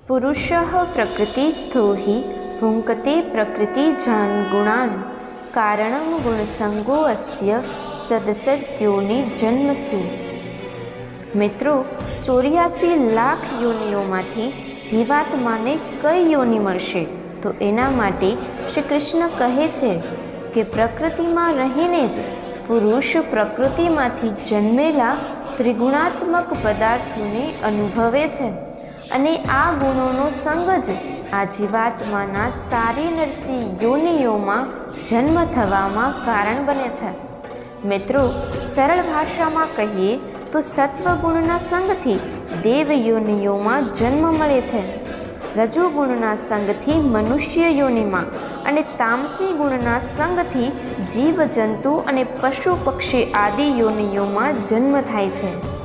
पुरुषः प्रकृतिस्थो हि भुङ्क्ते प्रकृतिजान् गुणान् कारणं गुणसंगो अस्य सदसद्योनिजन्मसु। મિત્રો, 84 લાખ યોનિઓમાંથી જીવાત્માને કઈ યોનિ મળશે? તો એના માટે શ્રી કૃષ્ણ કહે છે કે પ્રકૃતિમાં રહીને જ પુરુષ પ્રકૃતિમાંથી જન્મેલા ત્રિગુણાત્મક પદાર્થોને અનુભવે છે અને આ ગુણોનો સંગ જ આ જીવાત્માના સારી નરસી યોનિઓમાં જન્મ થવામાં કારણ બને છે। મિત્રો, સરળ ભાષામાં કહીએ તો સત્વગુણના સંગથી દેવ યોનિઓમાં જન્મ મળે છે, રજોગુણના સંગથી મનુષ્ય યોનિમાં અને તામસી ગુણના સંગથી જીવ જંતુ અને પશુ પક્ષી આદિ યોનિઓમાં જન્મ થાય છે।